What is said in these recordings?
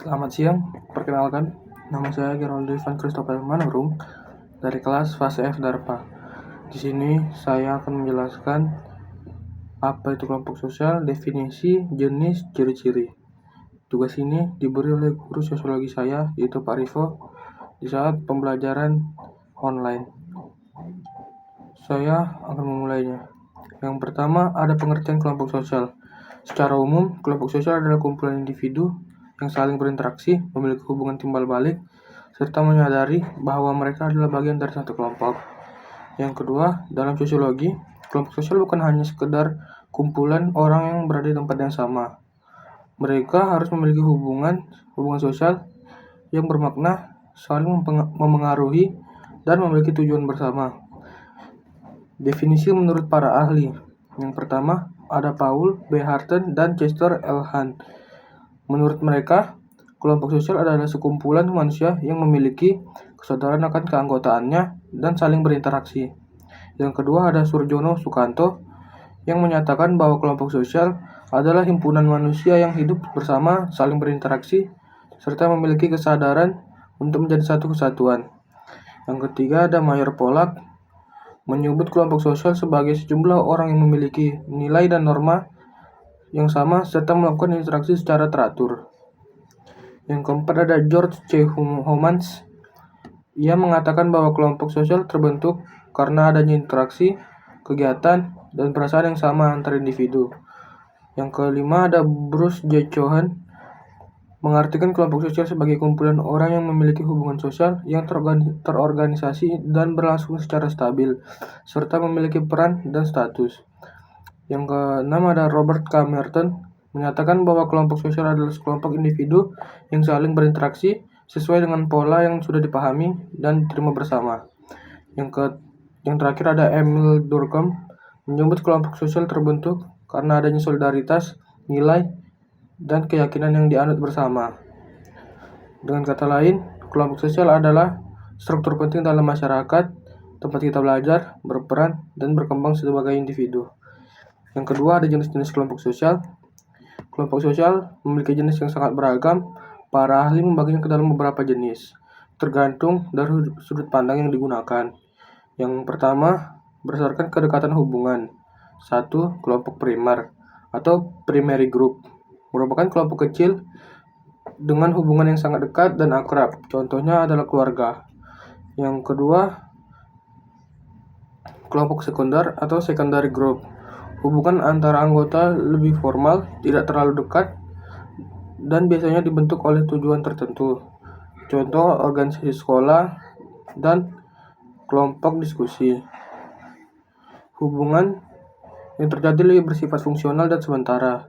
Selamat siang, perkenalkan, nama saya Geraldo Ivan Christopher Manurung dari kelas fase F DARPA. Di sini saya akan menjelaskan apa itu kelompok sosial, definisi, jenis, ciri-ciri. Tugas ini diberi oleh guru sosiologi saya, yaitu Pak Rivo, di saat pembelajaran online. Saya akan memulainya. Yang pertama, ada pengertian kelompok sosial. Secara umum, kelompok sosial adalah kumpulan individu yang saling berinteraksi, memiliki hubungan timbal balik, serta menyadari bahwa mereka adalah bagian dari satu kelompok. Yang kedua, dalam sosiologi, kelompok sosial bukan hanya sekedar kumpulan orang yang berada di tempat yang sama. Mereka harus memiliki hubungan sosial yang bermakna, saling memengaruhi, dan memiliki tujuan bersama. Definisi menurut para ahli. Yang pertama, ada Paul B. Harten dan Chester L. Hunt. Menurut mereka, kelompok sosial adalah sekumpulan manusia yang memiliki kesadaran akan keanggotaannya dan saling berinteraksi. Yang kedua ada Surjono Sukanto yang menyatakan bahwa kelompok sosial adalah himpunan manusia yang hidup bersama, saling berinteraksi, serta memiliki kesadaran untuk menjadi satu kesatuan. Yang ketiga ada Mayor Pollack menyebut kelompok sosial sebagai sejumlah orang yang memiliki nilai dan norma yang sama serta melakukan interaksi secara teratur. Yang keempat ada George C. Homans. Ia mengatakan bahwa kelompok sosial terbentuk karena adanya interaksi, kegiatan, dan perasaan yang sama antar individu. Yang kelima ada Bruce J. Cohen mengartikan kelompok sosial sebagai kumpulan orang yang memiliki hubungan sosial yang terorganisasi dan berlangsung secara stabil, serta memiliki peran dan status. Yang keenam ada Robert K. Merton menyatakan bahwa kelompok sosial adalah sekelompok individu yang saling berinteraksi sesuai dengan pola yang sudah dipahami dan diterima bersama. Yang terakhir ada Emil Durkheim menyebut kelompok sosial terbentuk karena adanya solidaritas, nilai, dan keyakinan yang dianut bersama. Dengan kata lain, kelompok sosial adalah struktur penting dalam masyarakat, tempat kita belajar, berperan, dan berkembang sebagai individu. Yang kedua ada jenis-jenis kelompok sosial. Kelompok sosial memiliki jenis yang sangat beragam. Para ahli membaginya ke dalam beberapa jenis, tergantung dari sudut pandang yang digunakan. Yang pertama, berdasarkan kedekatan hubungan. 1. Kelompok primer atau primary group merupakan kelompok kecil dengan hubungan yang sangat dekat dan akrab. Contohnya adalah keluarga. Yang kedua, kelompok sekunder atau secondary group. Hubungan antara anggota lebih formal, tidak terlalu dekat, dan biasanya dibentuk oleh tujuan tertentu. Contoh organisasi sekolah dan kelompok diskusi. Hubungan yang terjadi lebih bersifat fungsional dan sementara.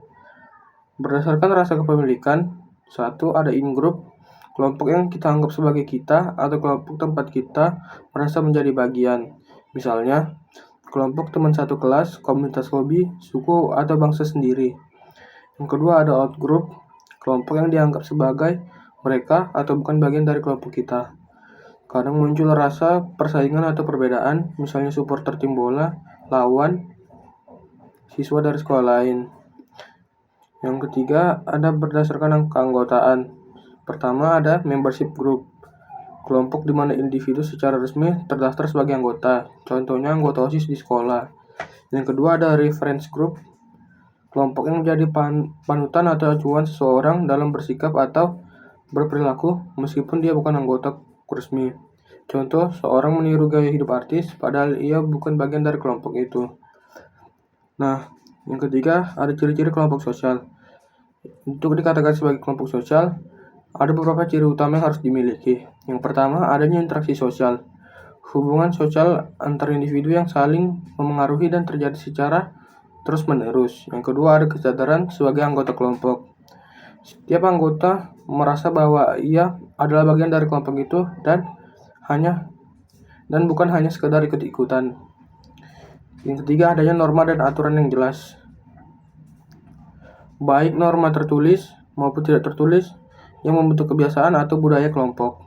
Berdasarkan rasa kepemilikan, 1. Ada in-group, kelompok yang kita anggap sebagai kita atau kelompok tempat kita merasa menjadi bagian. Misalnya, kelompok teman satu kelas, komunitas hobi, suku, atau bangsa sendiri. Yang kedua ada out-group, kelompok yang dianggap sebagai mereka atau bukan bagian dari kelompok kita. Kadang muncul rasa persaingan atau perbedaan, misalnya supporter tim bola, lawan, siswa dari sekolah lain. Yang ketiga ada berdasarkan keanggotaan. Pertama ada membership group, kelompok di mana individu secara resmi terdaftar sebagai anggota, contohnya anggota OSIS di sekolah. Yang kedua ada reference group, kelompok yang menjadi panutan atau acuan seseorang dalam bersikap atau berperilaku meskipun dia bukan anggota resmi. Contoh, seorang meniru gaya hidup artis padahal ia bukan bagian dari kelompok itu. Nah, yang ketiga ada ciri-ciri kelompok sosial. Untuk dikatakan sebagai kelompok sosial, ada beberapa ciri utama yang harus dimiliki. Yang pertama, adanya interaksi sosial. Hubungan sosial antar individu yang saling memengaruhi dan terjadi secara terus-menerus. Yang kedua, ada kesadaran sebagai anggota kelompok. Setiap anggota merasa bahwa ia adalah bagian dari kelompok itu dan bukan hanya sekedar ikut-ikutan. Yang ketiga, adanya norma dan aturan yang jelas. Baik norma tertulis maupun tidak tertulis yang membentuk kebiasaan atau budaya kelompok.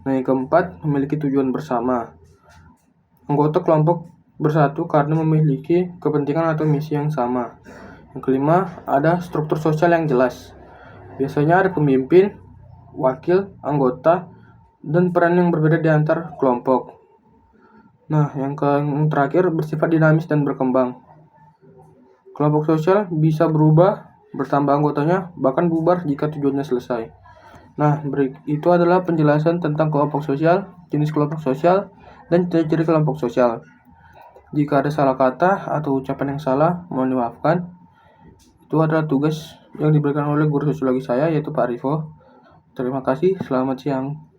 Nah, yang keempat, memiliki tujuan bersama. Anggota kelompok bersatu karena memiliki kepentingan atau misi yang sama. Yang kelima, ada struktur sosial yang jelas. Biasanya ada pemimpin, wakil, anggota, dan peran yang berbeda di antar kelompok. Nah, yang terakhir bersifat dinamis dan berkembang. Kelompok sosial bisa berubah, bertambah anggotanya, bahkan bubar jika tujuannya selesai. Nah, itu adalah penjelasan tentang kelompok sosial, jenis kelompok sosial, dan ciri-ciri kelompok sosial. Jika ada salah kata atau ucapan yang salah, mohon dimaafkan. Itu adalah tugas yang diberikan oleh guru sosiologi saya, yaitu Pak Rifo. Terima kasih, selamat siang.